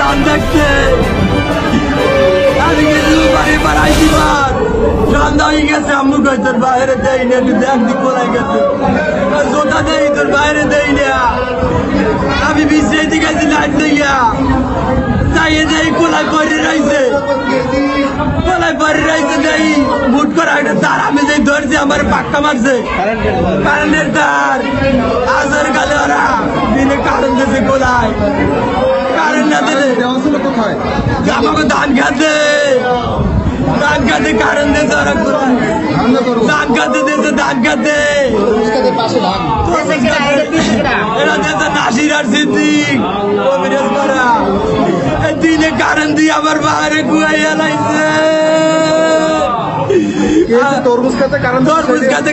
ধান দেখতে আজকে বাড়ি বাড়াই দিবার সন্ধ্যা হয়ে গেছে। আম্মু কই তোর বাইরে দেই না, একটু দেখ দি কোথায় গেছে। জোতা দেই তোর বাইরে দেই না, আমি বিশ্রাই দিকে লাইট দিয়া চাইয়ে দেই কোলায় পরে রয়েছে, কোলায় পরে রয়েছে দেই মুট করা একটা তার আমি যে ধরছি আমার পাক্কা মারছে কারেন্টের তার। আজের কালে ওরা দিনে কারেন্ট দিয়েছে কোলায়, কারেন্ট না দিলে আমাকে ধান খাতে কারেন্ট দিয়েছে ওরা কোলায়, ধান খাতে দিয়েছে ধান খাতে। এরা দিয়েছে নাসির আর সিদ্দিক অভিনয় করা দিনে কারেন্ট দিয়ে আমার বাইরে গুয়াইয়া লাইছে। তরমুজ খাতে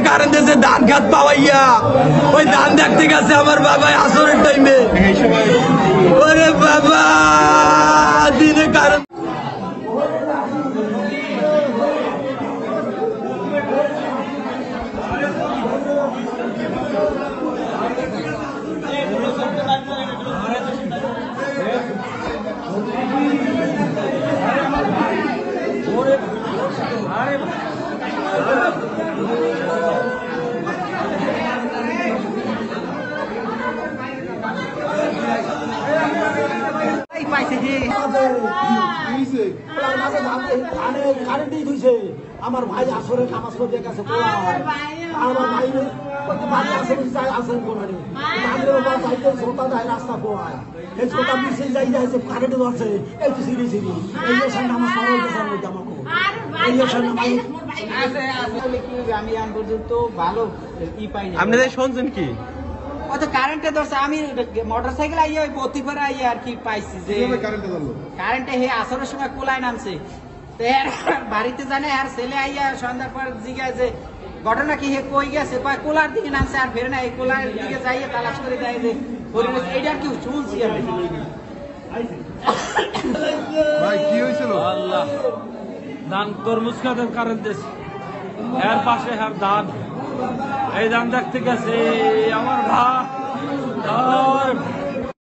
কারেন্ট দিয়েছে ধান খাত পাওয়াইয়া, ওই ধান দেখতে গেছে আমার বাবা আসরের টাইমে। ওরে বাবা দিনে কারেন্ট আমার ভাই আসরে নামাজ পড়তে গেছে, আমার ভাই আসেন কোনারে শ্রোতা দেয় রাস্তা পোয়ায় এই শ্রোতা মিশে যাই যাইছে কারেন্ট ধরছে এই তো সিঁড়ি সিঁড়ি এই নামাজ পড়ার আমাকে আমি আম পর্যন্ত ভালো ই পাইনি। আপনাদের শুনছেন কি কারেন্টে ধরছে? আমি মোটর সাইকেল আইয়া ওই প্রতিবার আইয়া আর কি পাইছি যে কারেন্টে হে আসরের সময় কোলায় নামছে। বাড়িতে জানে আর ছেলে আইয়া সন্ধ্যার পর জিজ্ঞাসা যে ঘটনা কি হে কই গেছে, কোলার দিকে নামছে আর ফেরে না, এই কোলার দিকে যাইয়ে তালাশ করে দেয় যে পরিবেশ এইটা আর কি শুনছি আমি। ভাই কি হয়েছিল? আল্লাহ ধান তরমুজ খাতের কারেন্ট দিয়েছে, এর পাশে আর ধান, এই ধান দেখতে গেছে আমার ভাই